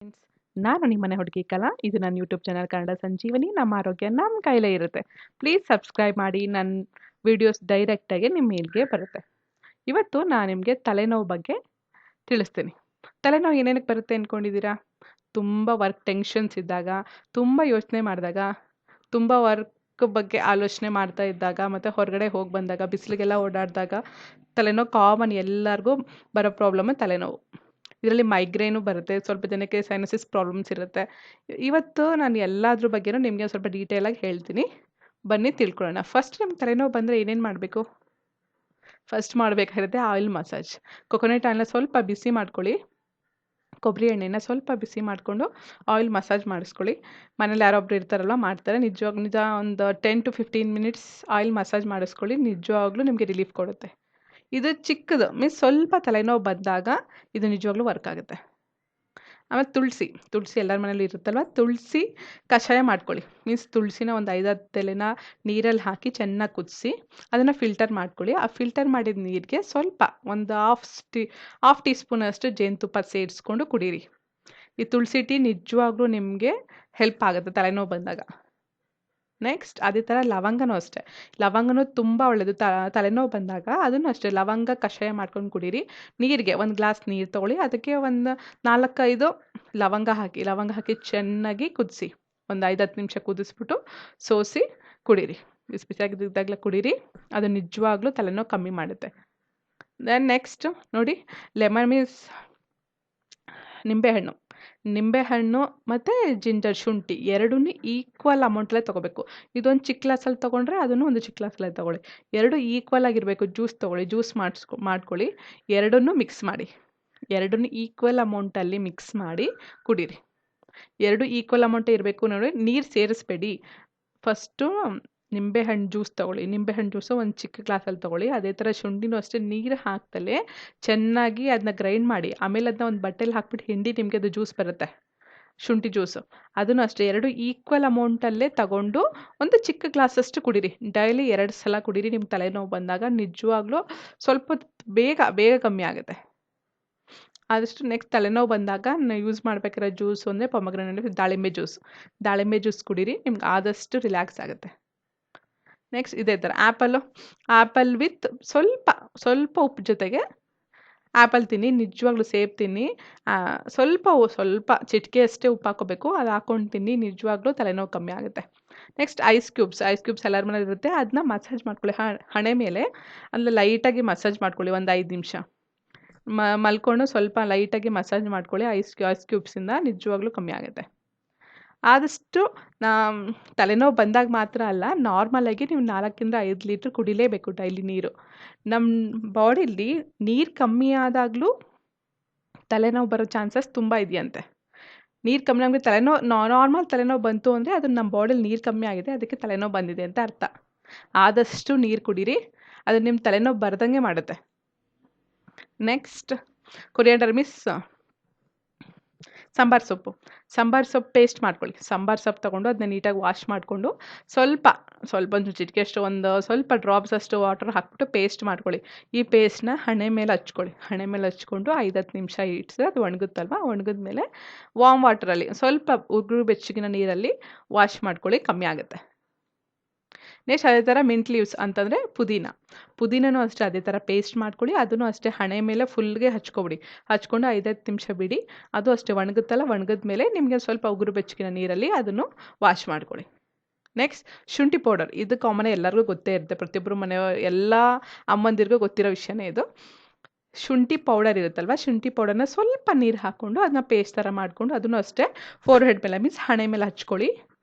Friends, ನಾನು ನಿಮ್ಮನೆ ಹುಡುಗಿ ಕಲಾ. ಇದು ನನ್ನ ಯೂಟ್ಯೂಬ್ ಚಾನಲ್ ಕನ್ನಡ ಸಂಜೀವನಿ. ನಮ್ಮ ಆರೋಗ್ಯ ನಮ್ಮ ಕೈಲೇ ಇರುತ್ತೆ. ಪ್ಲೀಸ್ ಸಬ್ಸ್ಕ್ರೈಬ್ ಮಾಡಿ. ನನ್ನ ವಿಡಿಯೋಸ್ ಡೈರೆಕ್ಟಾಗಿ ನಿಮ್ಮ ಮೇಲ್ಗೆ ಬರುತ್ತೆ. ಇವತ್ತು ನಾನು ನಿಮಗೆ ತಲೆನೋವು ಬಗ್ಗೆ ತಿಳಿಸ್ತೀನಿ. ತಲೆನೋವು ಏನೇನಕ್ಕೆ ಬರುತ್ತೆ ಅಂದ್ಕೊಂಡಿದ್ದೀರಾ? ತುಂಬ ವರ್ಕ್ ಟೆನ್ಷನ್ಸ್ ಇದ್ದಾಗ, ತುಂಬ ಯೋಚನೆ ಮಾಡಿದಾಗ, ತುಂಬ ವರ್ಕ್ ಬಗ್ಗೆ ಆಲೋಚನೆ ಮಾಡ್ತಾ ಇದ್ದಾಗ, ಮತ್ತು ಹೊರಗಡೆ ಹೋಗಿ ಬಂದಾಗ, ಬಿಸಿಲಿಗೆಲ್ಲ ಓಡಾಡಿದಾಗ ತಲೆನೋವು ಕಾಮನ್, ಎಲ್ಲರಿಗೂ ಬರೋ ಪ್ರಾಬ್ಲಮ್ಮು ತಲೆನೋವು. ಇದರಲ್ಲಿ ಮೈಗ್ರೇನು ಬರುತ್ತೆ, ಸ್ವಲ್ಪ ಜನಕ್ಕೆ ಸೈನಸಿಸ್ ಪ್ರಾಬ್ಲಮ್ಸ್ ಇರುತ್ತೆ. ಇವತ್ತು ನಾನು ಎಲ್ಲದ್ರ ಬಗ್ಗೆನೂ ನಿಮಗೆ ಸ್ವಲ್ಪ ಡೀಟೇಲಾಗಿ ಹೇಳ್ತೀನಿ. ಬನ್ನಿ ತಿಳ್ಕೊಳ್ಳೋಣ. ಫಸ್ಟ್ ನಿಮ್ಗೆ ತಲೆನೋವು ಬಂದರೆ ಏನೇನು ಮಾಡಬೇಕು? ಫಸ್ಟ್ ಮಾಡಬೇಕಾಗಿರುತ್ತೆ ಆಯಿಲ್ ಮಸಾಜ್. ಕೊಕೊನಟ್ ಆಯಿಲ್ನ ಸ್ವಲ್ಪ ಬಿಸಿ ಮಾಡ್ಕೊಳ್ಳಿ. ಕೊಬ್ಬರಿ ಎಣ್ಣೆನ ಸ್ವಲ್ಪ ಬಿಸಿ ಮಾಡಿಕೊಂಡು ಆಯಿಲ್ ಮಸಾಜ್ ಮಾಡಿಸ್ಕೊಳ್ಳಿ. ಮನೇಲಿ ಯಾರೊಬ್ರು ಇರ್ತಾರಲ್ಲ, ಮಾಡ್ತಾರೆ. ನಿಜ ಒಂದು 10 to 15 ಮಿನಿಟ್ಸ್ ಆಯಿಲ್ ಮಸಾಜ್ ಮಾಡಿಸ್ಕೊಳ್ಳಿ. ನಿಜವಾಗ್ಲೂ ನಿಮಗೆ ರಿಲೀಫ್ ಕೊಡುತ್ತೆ. ಇದು ಚಿಕ್ಕದು, ಮೀನ್ಸ್ ಸ್ವಲ್ಪ ತಲೆನೋವು ಬಂದಾಗ ಇದು ನಿಜವಾಗ್ಲೂ ವರ್ಕ್ ಆಗುತ್ತೆ. ಆಮೇಲೆ ತುಳಸಿ ಎಲ್ಲರ ಮನೇಲಿ ಇರುತ್ತಲ್ವ, ತುಳಸಿ ಕಷಾಯ ಮಾಡ್ಕೊಳ್ಳಿ. ಮೀನ್ಸ್ ತುಳಸಿನ ಒಂದು 5-10 ಎಲೆನ ನೀರಲ್ಲಿ ಹಾಕಿ ಚೆನ್ನಾಗಿ ಕುದಿಸಿ ಅದನ್ನು ಫಿಲ್ಟರ್ ಮಾಡ್ಕೊಳ್ಳಿ. ಆ ಫಿಲ್ಟರ್ ಮಾಡಿದ ನೀರಿಗೆ ಸ್ವಲ್ಪ ಒಂದು ಹಾಫ್ ಟೀ ಸ್ಪೂನಷ್ಟು ಜೇನುತುಪ್ಪ ಸೇರಿಸ್ಕೊಂಡು ಕುಡೀರಿ. ಈ ತುಳಸಿ ಟೀ ನಿಜವಾಗ್ಲೂ ನಿಮಗೆ ಹೆಲ್ಪ್ ಆಗುತ್ತೆ ತಲೆನೋವು ಬಂದಾಗ. ನೆಕ್ಸ್ಟ್ ಅದೇ ಥರ ಲವಂಗನೂ ಅಷ್ಟೇ. ಲವಂಗನೂ ತುಂಬ ಒಳ್ಳೆಯದು ತಲೆನೋವು ಬಂದಾಗ. ಅದನ್ನು ಅಷ್ಟೇ ಲವಂಗ ಕಷಾಯ ಮಾಡ್ಕೊಂಡು ಕುಡೀರಿ. ನೀರಿಗೆ ಒಂದು ಗ್ಲಾಸ್ ನೀರು ತೊಗೊಳ್ಳಿ, ಅದಕ್ಕೆ ಒಂದು 4-5 ಲವಂಗ ಹಾಕಿ ಚೆನ್ನಾಗಿ ಕುದಿಸಿ. ಒಂದು 5-10 ನಿಮಿಷ ಕುದಿಸ್ಬಿಟ್ಟು ಸೋಸಿ ಕುಡೀರಿ. ಬಿಸಿ ಬಿಸಿಯಾಗಿದ್ದಾಗಲೇ ಕುಡೀರಿ. ಅದು ನಿಜವಾಗ್ಲೂ ತಲೆನೋವು ಕಮ್ಮಿ ಮಾಡುತ್ತೆ. ದೆನ್ ನೆಕ್ಸ್ಟ್ ನೋಡಿ, ಲೆಮನ್ ಮೀನ್ಸ್ ನಿಂಬೆಹಣ್ಣು ಮತ್ತು ಜಿಂಜರ್, ಶುಂಠಿ ಎರಡನ್ನೂ ಈಕ್ವಲ್ ಅಮೌಂಟಲ್ಲೇ ತೊಗೋಬೇಕು. ಇದೊಂದು ಚಿಕ್ಕ ಗ್ಲಾಸಲ್ಲಿ ತೊಗೊಂಡ್ರೆ ಅದನ್ನು ಒಂದು ಚಿಕ್ಕ ಗ್ಲಾಸಲ್ಲೇ ತೊಗೊಳ್ಳಿ. ಎರಡು ಈಕ್ವಲ್ ಆಗಿರಬೇಕು. ಜ್ಯೂಸ್ ತೊಗೊಳ್ಳಿ, ಜ್ಯೂಸ್ ಮಾಡ್ಕೊಳ್ಳಿ. ಎರಡನ್ನೂ ಮಿಕ್ಸ್ ಮಾಡಿ. ಎರಡನ್ನೂ ಈಕ್ವಲ್ ಅಮೌಂಟಲ್ಲಿ ಮಿಕ್ಸ್ ಮಾಡಿ ಕುಡೀರಿ. ಎರಡು ಈಕ್ವಲ್ ಅಮೌಂಟೇ ಇರಬೇಕು ನೋಡಿ. ನೀರು ಸೇರಿಸ್ಬೇಡಿ. ಫಸ್ಟು ನಿಂಬೆಹಣ್ಣು ಜ್ಯೂಸ್ ತೊಗೊಳ್ಳಿ. ನಿಂಬೆಹಣ್ಣು ಜ್ಯೂಸು ಒಂದು ಚಿಕ್ಕ ಗ್ಲಾಸಲ್ಲಿ ತೊಗೊಳ್ಳಿ. ಅದೇ ಥರ ಶುಂಠಿನೂ ಅಷ್ಟೇ ನೀರು ಹಾಕ್ತಲೇ ಚೆನ್ನಾಗಿ ಅದನ್ನ ಗ್ರೈಂಡ್ ಮಾಡಿ. ಆಮೇಲೆ ಅದನ್ನ ಒಂದು ಬಟ್ಟೆಲಿ ಹಾಕ್ಬಿಟ್ಟು ಹಿಂಡಿ ನಿಮಗೆ ಅದು ಜ್ಯೂಸ್ ಬರುತ್ತೆ, ಶುಂಠಿ ಜ್ಯೂಸು. ಅದನ್ನು ಅಷ್ಟೇ ಎರಡು ಈಕ್ವಲ್ ಅಮೌಂಟಲ್ಲೇ ತಗೊಂಡು ಒಂದು ಚಿಕ್ಕ ಗ್ಲಾಸಷ್ಟು ಕುಡೀರಿ. ಡೈಲಿ 2 ಸಲ ಕುಡೀರಿ. ನಿಮ್ಮ ತಲೆನೋವು ಬಂದಾಗ ನಿಜವಾಗ್ಲೂ ಸ್ವಲ್ಪ ಬೇಗ ಕಮ್ಮಿ ಆಗುತ್ತೆ. ಆದಷ್ಟು ನೆಕ್ಸ್ಟ್ ತಲೆನೋವು ಬಂದಾಗ ಯೂಸ್ ಮಾಡಬೇಕಾಗಿರೋ ಜ್ಯೂಸು ಅಂದರೆ ಪೊಮಗ್ರೆನೇಟ್, ದಾಳಿಂಬೆ ಜ್ಯೂಸ್ ಕುಡೀರಿ. ನಿಮ್ಗೆ ಆದಷ್ಟು ರಿಲ್ಯಾಕ್ಸ್ ಆಗುತ್ತೆ. ನೆಕ್ಸ್ಟ್ ಇದೇ ಥರ ಆ್ಯಪಲ್ ವಿತ್ ಸ್ವಲ್ಪ ಉಪ್ಪು ಜೊತೆಗೆ ಆ್ಯಪಲ್ ತಿನ್ನಿ. ನಿಜವಾಗ್ಲೂ ಸೇಬ್ ತಿನ್ನಿ. ಸ್ವಲ್ಪ ಚಿಟಿಕೆಯಷ್ಟೇ ಉಪ್ಪು ಹಾಕೋಬೇಕು. ಅದು ಹಾಕ್ಕೊಂಡು ತಿನ್ನಿ. ನಿಜವಾಗ್ಲೂ ತಲೆನೋವು ಕಮ್ಮಿ ಆಗುತ್ತೆ. ನೆಕ್ಸ್ಟ್ ಐಸ್ ಕ್ಯೂಬ್ಸ್ ಎಲ್ಲರ ಮನೇಲಿ ಇರುತ್ತೆ. ಅದನ್ನ ಮಸಾಜ್ ಮಾಡ್ಕೊಳ್ಳಿ. ಹಣೆ ಮೇಲೆ ಅಂದರೆ ಲೈಟಾಗಿ ಮಸಾಜ್ ಮಾಡ್ಕೊಳ್ಳಿ. ಒಂದು 5 ನಿಮಿಷ ಮಲ್ಕೊಂಡು ಸ್ವಲ್ಪ ಲೈಟಾಗಿ ಮಸಾಜ್ ಮಾಡ್ಕೊಳ್ಳಿ. ಐಸ್ ಕ್ಯೂಬ್ಸಿಂದ ನಿಜವಾಗ್ಲೂ ಕಮ್ಮಿ ಆಗುತ್ತೆ. ಆದಷ್ಟು ತಲೆನೋವು ಬಂದಾಗ ಮಾತ್ರ ಅಲ್ಲ, ನಾರ್ಮಲಾಗಿ ನೀವು 4-5 ಲೀಟ್ರ್ ಕುಡಿಲೇಬೇಕು ಡೈಲಿ ನೀರು. ನಮ್ಮ ಬಾಡಿಲಿ ನೀರು ಕಮ್ಮಿ ಆದಾಗಲೂ ತಲೆನೋವು ಬರೋ ಚಾನ್ಸಸ್ ತುಂಬ ಇದೆಯಂತೆ. ನೀರು ಕಮ್ಮಿ ನಮಗೆ ನಾರ್ಮಲ್ ತಲೆನೋವು ಬಂತು ಅಂದರೆ ಅದು ನಮ್ಮ ಬಾಡಿಲಿ ನೀರು ಕಮ್ಮಿ ಆಗಿದೆ, ಅದಕ್ಕೆ ತಲೆನೋವು ಬಂದಿದೆ ಅಂತ ಅರ್ಥ. ಆದಷ್ಟು ನೀರು ಕುಡೀರಿ. ಅದು ನಿಮ್ಮ ತಲೆನೋವು ಬರ್ದಂಗೆ ಮಾಡುತ್ತೆ. ನೆಕ್ಸ್ಟ್ ಕೊರಿಯಾಂಡರ್ ಮೀನ್ಸ್ ಸಾಂಬಾರು ಸೊಪ್ಪು ಪೇಸ್ಟ್ ಮಾಡ್ಕೊಳ್ಳಿ. ಸಾಂಬಾರು ಸೊಪ್ಪು ತೊಗೊಂಡು ಅದನ್ನ ನೀಟಾಗಿ ವಾಶ್ ಮಾಡಿಕೊಂಡು ಸ್ವಲ್ಪ ಒಂದು ಚಿಟಿಕೆಯಷ್ಟು ಒಂದು ಸ್ವಲ್ಪ ಡ್ರಾಪ್ಸ್ ಅಷ್ಟು ವಾಟರ್ ಹಾಕ್ಬಿಟ್ಟು ಪೇಸ್ಟ್ ಮಾಡ್ಕೊಳ್ಳಿ. ಈ ಪೇಸ್ಟ್ನ ಹಣೆ ಮೇಲೆ ಹಚ್ಕೊಂಡು 5-10 ನಿಮಿಷ ಇಟ್ಟಿದ್ರೆ ಅದು ಒಣಗುತ್ತಲ್ವ. ಒಣಗಿದ್ಮೇಲೆ ವಾಮ್ ವಾಟರಲ್ಲಿ ಸ್ವಲ್ಪ ಉಗುರು ಬೆಚ್ಚಗಿನ ನೀರಲ್ಲಿ ವಾಶ್ ಮಾಡ್ಕೊಳ್ಳಿ, ಕಮ್ಮಿ ಆಗುತ್ತೆ. ನೆಕ್ಸ್ಟ್ ಅದೇ ಥರ ಮಿಂಟ್ ಲೀವ್ಸ್ ಅಂತಂದರೆ ಪುದೀನನೂ ಅಷ್ಟೇ ಅದೇ ಥರ ಪೇಸ್ಟ್ ಮಾಡ್ಕೊಳ್ಳಿ. ಅದನ್ನು ಅಷ್ಟೇ ಹಣೆ ಮೇಲೆ ಫುಲ್ಗೆ ಹಚ್ಕೊಬಿಡಿ. ಹಚ್ಕೊಂಡು 5-10 ನಿಮಿಷ ಬಿಡಿ. ಅದು ಅಷ್ಟೇ ಒಣಗುತ್ತಲ್ಲ. ಒಣಗಿದ್ಮೇಲೆ ನಿಮಗೆ ಸ್ವಲ್ಪ ಉಗುರು ಬೆಚ್ಚಗಿನ ನೀರಲ್ಲಿ ಅದನ್ನು ವಾಶ್ ಮಾಡ್ಕೊಳ್ಳಿ. ನೆಕ್ಸ್ಟ್ ಶುಂಠಿ ಪೌಡರ್. ಇದು ಕಾಮನ್, ಎಲ್ಲರಿಗೂ ಗೊತ್ತೇ ಇರುತ್ತೆ. ಪ್ರತಿಯೊಬ್ಬರು ಎಲ್ಲ ಅಮ್ಮಂದಿರಿಗೂ ಗೊತ್ತಿರೋ ವಿಷಯನೇ ಇದು. ಶುಂಠಿ ಪೌಡರ್ ಇರುತ್ತಲ್ವ, ಶುಂಠಿ ಪೌಡರ್ನ ಸ್ವಲ್ಪ ನೀರು ಹಾಕ್ಕೊಂಡು ಅದನ್ನ ಪೇಸ್ಟ್ ಥರ ಮಾಡಿಕೊಂಡು ಅದನ್ನು ಅಷ್ಟೇ ಫೋರ್ಹೆಡ್ ಮೇಲೆ ಮೀನ್ಸ್ ಹಣೆ ಮೇಲೆ ಹಚ್ಕೊಳ್ಳಿ.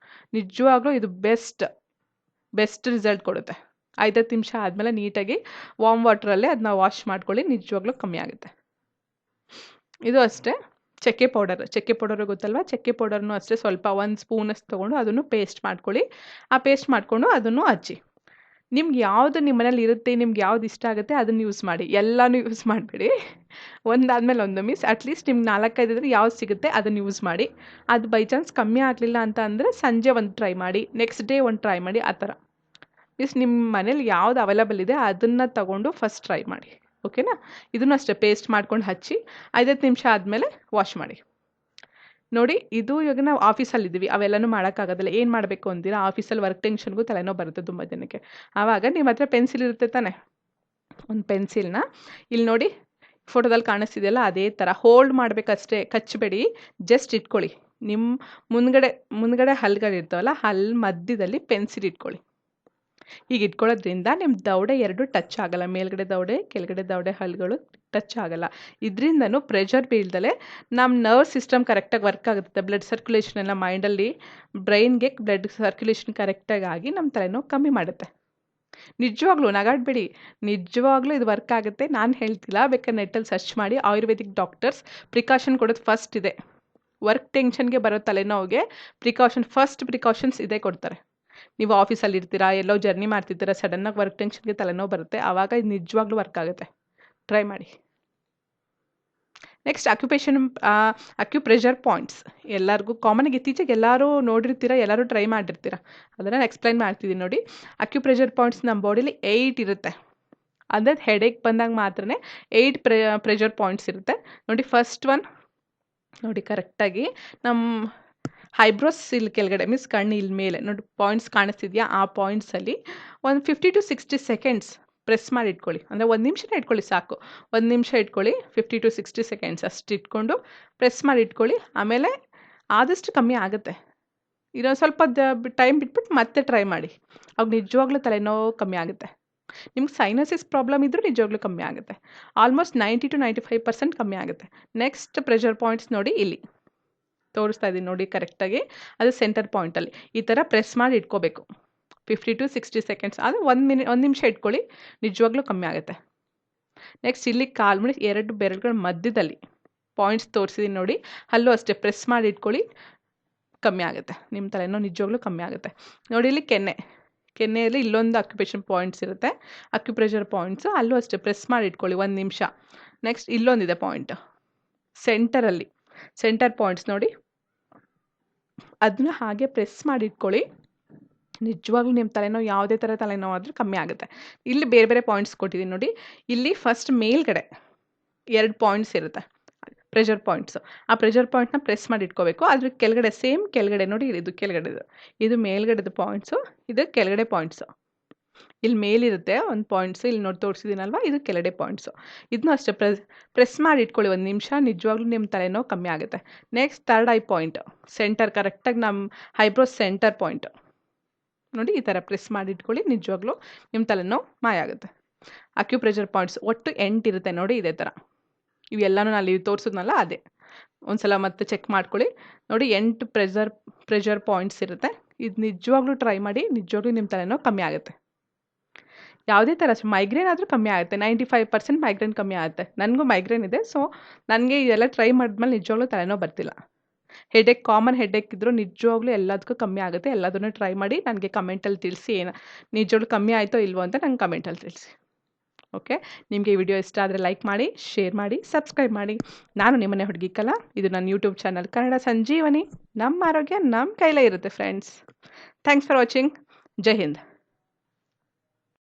ನಿಜವಾಗ್ಲೂ ಇದು ಬೆಸ್ಟ್ ರಿಸಲ್ಟ್ ಕೊಡುತ್ತೆ. 5-10 ನಿಮಿಷ ಆದಮೇಲೆ ನೀಟಾಗಿ ವಾಮ್ ವಾಟ್ರಲ್ಲೇ ಅದನ್ನ ವಾಶ್ ಮಾಡ್ಕೊಳ್ಳಿ. ನಿಜವಾಗ್ಲೂ ಕಮ್ಮಿ ಆಗುತ್ತೆ. ಇದು ಅಷ್ಟೇ ಚಕ್ಕೆ ಪೌಡರ್ ಗೊತ್ತಲ್ವ, ಚಕ್ಕೆ ಪೌಡರ್ನು ಅಷ್ಟೇ ಸ್ವಲ್ಪ 1 ಸ್ಪೂನಷ್ಟು ತೊಗೊಂಡು ಅದನ್ನು ಪೇಸ್ಟ್ ಮಾಡ್ಕೊಳ್ಳಿ. ಆ ಪೇಸ್ಟ್ ಮಾಡಿಕೊಂಡು ಅದನ್ನು ಹಚ್ಚಿ. ನಿಮ್ಗೆ ಯಾವುದು ನಿಮ್ಮ ಮನೇಲಿ ಇರುತ್ತೆ, ನಿಮ್ಗೆ ಯಾವ್ದು ಇಷ್ಟ ಆಗುತ್ತೆ ಅದನ್ನು ಯೂಸ್ ಮಾಡಿ. ಎಲ್ಲನೂ ಯೂಸ್ ಮಾಡಬೇಡಿ. ಒಂದಾದಮೇಲೆ ಒಂದು ಮೀನ್ಸ್ ಅಟ್ಲೀಸ್ಟ್ ನಿಮ್ಗೆ 4-5 ಇದ್ರೆ ಯಾವ್ದು ಸಿಗುತ್ತೆ ಅದನ್ನು ಯೂಸ್ ಮಾಡಿ. ಅದು ಬೈ ಚಾನ್ಸ್ ಕಮ್ಮಿ ಆಗಲಿಲ್ಲ ಅಂತ ಅಂದರೆ ಸಂಜೆ ಒಂದು ಟ್ರೈ ಮಾಡಿ, ನೆಕ್ಸ್ಟ್ ಡೇ ಒಂದು ಟ್ರೈ ಮಾಡಿ. ಆ ಥರ ಮೀನ್ಸ್ ನಿಮ್ಮ ಮನೇಲಿ ಯಾವ್ದು ಅವೈಲಬಲ್ ಇದೆ ಅದನ್ನು ತಗೊಂಡು ಫಸ್ಟ್ ಟ್ರೈ ಮಾಡಿ. ಓಕೆನಾ? ಇದನ್ನು ಅಷ್ಟೇ ಪೇಸ್ಟ್ ಮಾಡ್ಕೊಂಡು ಹಚ್ಚಿ 5-10 ನಿಮಿಷ ಆದಮೇಲೆ ವಾಶ್ ಮಾಡಿ. ನೋಡಿ ಇದು ಇವಾಗ ನಾವು ಆಫೀಸಲ್ಲಿದ್ದೀವಿ, ಅವೆಲ್ಲನೂ ಮಾಡೋಕ್ಕಾಗೋದಿಲ್ಲ. ಏನು ಮಾಡಬೇಕು ಅಂತೀರಾ, ಆಫೀಸಲ್ಲಿ ವರ್ಕ್ ಟೆನ್ಷನ್ಗೂ ತಲೆನೋವು ಬರುತ್ತೆ ತುಂಬ ಜನಕ್ಕೆ. ಆವಾಗ ನಿಮ್ಮ ಹತ್ರ ಪೆನ್ಸಿಲ್ ಇರುತ್ತೆ ತಾನೆ, ಒಂದು ಪೆನ್ಸಿಲ್ನ ಇಲ್ಲಿ ನೋಡಿ ಫೋಟೋದಲ್ಲಿ ಕಾಣಿಸ್ತಿದೆಯಲ್ಲ ಅದೇ ಥರ ಹೋಲ್ಡ್ ಮಾಡಬೇಕಷ್ಟೇ, ಕಚ್ಚಬೇಡಿ, ಜಸ್ಟ್ ಇಟ್ಕೊಳ್ಳಿ. ನಿಮ್ಮ ಮುಂದ್ಗಡೆ ಹಲ್ಗಳಿರ್ತಾವಲ್ಲ, ಹಲ್ಲು ಮಧ್ಯದಲ್ಲಿ ಪೆನ್ಸಿಲ್ ಇಟ್ಕೊಳ್ಳಿ. ಈಗ ಇಟ್ಕೊಳ್ಳೋದ್ರಿಂದ ನಿಮ್ಮ ದವಡೆ ಎರಡು ಟಚ್ ಆಗಲ್ಲ, ಮೇಲ್ಗಡೆ ದವಡೆ ಕೆಳಗಡೆ ದವಡೆ ಹಲ್ಗಳು ಟಚ್ ಆಗಲ್ಲ. ಇದರಿಂದನೂ ಪ್ರೆಷರ್ ಬೀಳ್ದಲೆ ನಮ್ಮ ನರ್ವ್ ಸಿಸ್ಟಮ್ ಕರೆಕ್ಟಾಗಿ ವರ್ಕ್ ಆಗುತ್ತೆ. ಬ್ಲಡ್ ಸರ್ಕ್ಯುಲೇಷನ್ ಎಲ್ಲ ಮೈಂಡಲ್ಲಿ ಬ್ರೈನ್ಗೆ ಬ್ಲಡ್ ಸರ್ಕ್ಯುಲೇಷನ್ ಕರೆಕ್ಟಾಗಿ ಆಗಿ ನಮ್ಮ ತಲೆನೋವು ಕಮ್ಮಿ ಮಾಡುತ್ತೆ. ನಿಜವಾಗ್ಲೂ ನಗಾಡಬೇಡಿ, ನಿಜವಾಗ್ಲೂ ಇದು ವರ್ಕ್ ಆಗುತ್ತೆ. ನಾನು ಹೇಳ್ತಿಲ್ಲ, ಬೇಕಾದ್ರೆ ನೆಟ್ಟಲ್ಲಿ ಸರ್ಚ್ ಮಾಡಿ. ಆಯುರ್ವೇದಿಕ್ ಡಾಕ್ಟರ್ಸ್ ಪ್ರಿಕಾಷನ್ ಕೊಡೋದು ಫಸ್ಟ್ ಇದೆ. ವರ್ಕ್ ಟೆನ್ಷನ್ಗೆ ಬರೋ ತಲೆನೋವಿಗೆ ಫಸ್ಟ್ ಪ್ರಿಕಾಷನ್ಸ್ ಇದೇ ಕೊಡ್ತಾರೆ. ನೀವು ಆಫೀಸಲ್ಲಿ ಇರ್ತೀರಾ, ಎಲ್ಲೋ ಜರ್ನಿ ಮಾಡ್ತಿರ್ತೀರಾ, ಸಡನ್ನಾಗಿ ವರ್ಕ್ ಟೆನ್ಷನ್ಗೆ ತಲೆನೋವು ಬರುತ್ತೆ, ಆವಾಗ ಇದು ನಿಜವಾಗ್ಲೂ ವರ್ಕ್ ಆಗುತ್ತೆ. ಟ್ರೈ ಮಾಡಿ. ನೆಕ್ಸ್ಟ್ ಅಕ್ಯುಪ್ರೆಷರ್ ಪಾಯಿಂಟ್ಸ್ ಎಲ್ಲರಿಗೂ ಕಾಮನಾಗಿ ಇತ್ತೀಚೆಗೆ ಎಲ್ಲರೂ ನೋಡಿರ್ತೀರ, ಎಲ್ಲರೂ ಟ್ರೈ ಮಾಡಿರ್ತೀರ. ಅದನ್ನು ಎಕ್ಸ್ಪ್ಲೈನ್ ಮಾಡ್ತಿದ್ದೀನಿ ನೋಡಿ. ಅಕ್ಯುಪ್ರೆಷರ್ ಪಾಯಿಂಟ್ಸ್ ನಮ್ಮ ಬಾಡಿಲಿ 8 ಇರುತ್ತೆ. ಅಂದರೆ ಹೆಡೇಕ್ ಬಂದಾಗ ಮಾತ್ರನೇ 8 ಪ್ರೆಷರ್ ಪಾಯಿಂಟ್ಸ್ ಇರುತ್ತೆ ನೋಡಿ. ಫಸ್ಟ್ ಒನ್ ನೋಡಿ, ಕರೆಕ್ಟಾಗಿ ನಮ್ಮ ಐಬ್ರೋಸ್ ಇಲ್ಲಿ ಕೆಳಗಡೆ ಮೀನ್ಸ್ ಕಣ್ಣು ಇಲ್ಲಿ ಮೇಲೆ ನೋಡಿ ಪಾಯಿಂಟ್ಸ್ ಕಾಣಿಸ್ತಿದೆಯಾ, ಆ ಪಾಯಿಂಟ್ಸಲ್ಲಿ ಒಂದು 50 to 60 ಸೆಕೆಂಡ್ಸ್ ಪ್ರೆಸ್ ಮಾಡಿ ಇಟ್ಕೊಳ್ಳಿ. ಅಂದರೆ 1 ನಿಮಿಷನೇ ಇಟ್ಕೊಳ್ಳಿ ಸಾಕು. 1 ನಿಮಿಷ ಇಟ್ಕೊಳ್ಳಿ, 50 to 60 ಸೆಕೆಂಡ್ಸ್ ಅಷ್ಟು ಇಟ್ಕೊಂಡು ಪ್ರೆಸ್ ಮಾಡಿ ಇಟ್ಕೊಳ್ಳಿ. ಆಮೇಲೆ ಆದಷ್ಟು ಕಮ್ಮಿ ಆಗುತ್ತೆ. ಇನ್ನೊಂದು ಸ್ವಲ್ಪ ಟೈಮ್ ಬಿಟ್ಬಿಟ್ಟು ಮತ್ತೆ ಟ್ರೈ ಮಾಡಿ, ಅವಾಗ ನಿಜವಾಗ್ಲೂ ತಲೆನೋವು ಕಮ್ಮಿ ಆಗುತ್ತೆ. ನಿಮ್ಗೆ ಸೈನಸಿಸ್ ಪ್ರಾಬ್ಲಮ್ ಇದ್ದರೂ ನಿಜವಾಗ್ಲೂ ಕಮ್ಮಿ ಆಗುತ್ತೆ. ಆಲ್ಮೋಸ್ಟ್ 90 to 95% ಕಮ್ಮಿ ಆಗುತ್ತೆ. ನೆಕ್ಸ್ಟ್ ಪ್ರೆಷರ್ ಪಾಯಿಂಟ್ಸ್ ನೋಡಿ, ಇಲ್ಲಿ ತೋರಿಸ್ತಾ ಇದ್ದೀನಿ ನೋಡಿ ಕರೆಕ್ಟಾಗಿ, ಅದು ಸೆಂಟರ್ ಪಾಯಿಂಟಲ್ಲಿ ಈ ಥರ ಪ್ರೆಸ್ ಮಾಡಿ ಇಟ್ಕೋಬೇಕು 50 to 60 ಸೆಕೆಂಡ್ಸ್. ಅದು 1 ನಿಮಿಷ ಇಟ್ಕೊಳ್ಳಿ, ನಿಜವಾಗ್ಲೂ ಕಮ್ಮಿ ಆಗುತ್ತೆ. ನೆಕ್ಸ್ಟ್ ಇಲ್ಲಿ ಕಾಲು ಮಾಡಿ 2 ಬೆರಳುಗಳ ಮಧ್ಯದಲ್ಲಿ ಪಾಯಿಂಟ್ಸ್ ತೋರಿಸಿದ್ದೀನಿ ನೋಡಿ, ಅಲ್ಲೂ ಅಷ್ಟೇ ಪ್ರೆಸ್ ಮಾಡಿ ಇಟ್ಕೊಳ್ಳಿ, ಕಮ್ಮಿ ಆಗುತ್ತೆ. ನಿಮ್ಮ ತಲೆನೋವು ನಿಜವಾಗ್ಲೂ ಕಮ್ಮಿ ಆಗುತ್ತೆ ನೋಡಿ. ಇಲ್ಲಿ ಕೆನ್ನೆಯಲ್ಲಿ ಇಲ್ಲೊಂದು ಅಕ್ಯುಪೇಷನ್ ಪಾಯಿಂಟ್ಸ್ ಇರುತ್ತೆ, ಅಕ್ಯುಪ್ರೆಷರ್ ಪಾಯಿಂಟ್ಸು, ಅಲ್ಲೂ ಅಷ್ಟೇ ಪ್ರೆಸ್ ಮಾಡಿ ಇಟ್ಕೊಳ್ಳಿ 1 ನಿಮಿಷ. ನೆಕ್ಸ್ಟ್ ಇಲ್ಲೊಂದಿದೆ ಪಾಯಿಂಟ್ ಸೆಂಟರಲ್ಲಿ, ಸೆಂಟರ್ ಪಾಯಿಂಟ್ಸ್ ನೋಡಿ, ಅದನ್ನ ಹಾಗೆ ಪ್ರೆಸ್ ಮಾಡಿ ಇಟ್ಕೊಳ್ಳಿ. ನಿಜವಾಗ್ಲೂ ನಿಮ್ಮ ತಲೆನೋವು ಯಾವುದೇ ಥರ ತಲೆನೋವು ಆದರೂ ಕಮ್ಮಿ ಆಗುತ್ತೆ. ಇಲ್ಲಿ ಬೇರೆ ಬೇರೆ ಪಾಯಿಂಟ್ಸ್ ಕೊಟ್ಟಿದ್ದೀನಿ ನೋಡಿ. ಇಲ್ಲಿ ಫಸ್ಟ್ ಮೇಲ್ಗಡೆ 2 ಪಾಯಿಂಟ್ಸ್ ಇರುತ್ತೆ ಪ್ರೆಷರ್ ಪಾಯಿಂಟ್ಸು, ಆ ಪ್ರೆಷರ್ ಪಾಯಿಂಟ್ನ ಪ್ರೆಸ್ ಮಾಡಿ ಇಟ್ಕೋಬೇಕು. ಅದ್ರ ಕೆಳಗಡೆ ಸೇಮ್ ಕೆಳಗಡೆ ನೋಡಿ, ಇದು ಕೆಳಗಡೆದು, ಇದು ಮೇಲ್ಗಡೆದು ಪಾಯಿಂಟ್ಸು, ಇದು ಕೆಳಗಡೆ ಪಾಯಿಂಟ್ಸು. ಇಲ್ಲಿ ಮೇಲಿರುತ್ತೆ ಒಂದು ಪಾಯಿಂಟ್ಸು, ಇಲ್ಲಿ ನೋಡಿ ತೋರಿಸಿದ್ದೀನಲ್ವ, ಇದು ಕೆಳಗಡೆ ಪಾಯಿಂಟ್ಸು. ಇದನ್ನೂ ಅಷ್ಟೇ ಪ್ರೆಸ್ ಮಾಡಿ ಇಟ್ಕೊಳ್ಳಿ 1 ನಿಮಿಷ, ನಿಜವಾಗ್ಲೂ ನಿಮ್ಮ ತಲೆನೋವು ಕಮ್ಮಿ ಆಗುತ್ತೆ. Next third I point centre, ಕರೆಕ್ಟಾಗಿ ನಮ್ಮ ಐಬ್ರೋಸ್ ಸೆಂಟರ್ ಪಾಯಿಂಟ್ ನೋಡಿ, ಈ ಥರ ಪ್ರೆಸ್ ಮಾಡಿ ಇಟ್ಕೊಳ್ಳಿ, ನಿಜವಾಗ್ಲೂ ನಿಮ್ಮ ತಲೆನೋವು ಮಾಯ ಆಗುತ್ತೆ. ಅಕ್ಯುಪ್ರೆಷರ್ ಪಾಯಿಂಟ್ಸ್ ಒಟ್ಟು 8 ಇರುತ್ತೆ ನೋಡಿ, ಇದೇ ಥರ. ಇವೆಲ್ಲನೂ ನಾನು ಇಲ್ಲಿ ತೋರಿಸಿದ್ನಲ್ಲ ಅದೇ, ಒಂದು ಸಲ ಮತ್ತೆ ಚೆಕ್ ಮಾಡ್ಕೊಳ್ಳಿ ನೋಡಿ. 8 ಪ್ರೆಷರ್ ಪಾಯಿಂಟ್ಸ್ ಇರುತ್ತೆ. ಇದು ನಿಜವಾಗ್ಲೂ ಟ್ರೈ ಮಾಡಿ, ನಿಜವಾಗ್ಲೂ ನಿಮ್ಮ ತಲೆನೋವು ಕಮ್ಮಿ ಆಗುತ್ತೆ. ಯಾವುದೇ ಥರ ಮೈಗ್ರೇನ್ ಆದರೂ ಕಮ್ಮಿ ಆಗುತ್ತೆ, 95% ಮೈಗ್ರೇನ್ ಕಮ್ಮಿ ಆಗುತ್ತೆ. ನನಗೂ ಮೈಗ್ರೇನ್ ಇದೆ, ಸೊ ನನಗೆ ಇದೆಲ್ಲ ಟ್ರೈ ಮಾಡಿದ್ಮೇಲೆ ನಿಜವಾಗ್ಲೂ ತಲೆನೋವು ಬರ್ತಿಲ್ಲ. ಹೆಡೇಕ್, ಕಾಮನ್ ಹೆಡೇಕ್ ಇದ್ದರೂ ನಿಜವಾಗ್ಲೂ ಎಲ್ಲದಕ್ಕೂ ಕಮ್ಮಿ ಆಗುತ್ತೆ. ಎಲ್ಲದನ್ನೂ ಟ್ರೈ ಮಾಡಿ ನನಗೆ ಕಮೆಂಟಲ್ಲಿ ತಿಳಿಸಿ, ನಿಜವಾಗ್ಲೂ ಕಮ್ಮಿ ಆಯಿತೋ ಇಲ್ವೋ ಅಂತ ನಂಗೆ ಕಮೆಂಟಲ್ಲಿ ತಿಳಿಸಿ. ಓಕೆ, ನಿಮಗೆ ಈ ವಿಡಿಯೋ ಇಷ್ಟ ಆದರೆ ಲೈಕ್ ಮಾಡಿ, ಶೇರ್ ಮಾಡಿ, ಸಬ್ಸ್ಕ್ರೈಬ್ ಮಾಡಿ. ನಾನು ನಿಮ್ಮನೆ ಹುಡುಗಿ ಕಲಾ, ಇದು ನನ್ನ ಯೂಟ್ಯೂಬ್ ಚಾನಲ್ ಕನ್ನಡ ಸಂಜೀವನಿ. ನಮ್ಮ ಆರೋಗ್ಯ ನಮ್ಮ ಕೈಲೇ ಇರುತ್ತೆ friends. Thanks for watching. Jai Hind.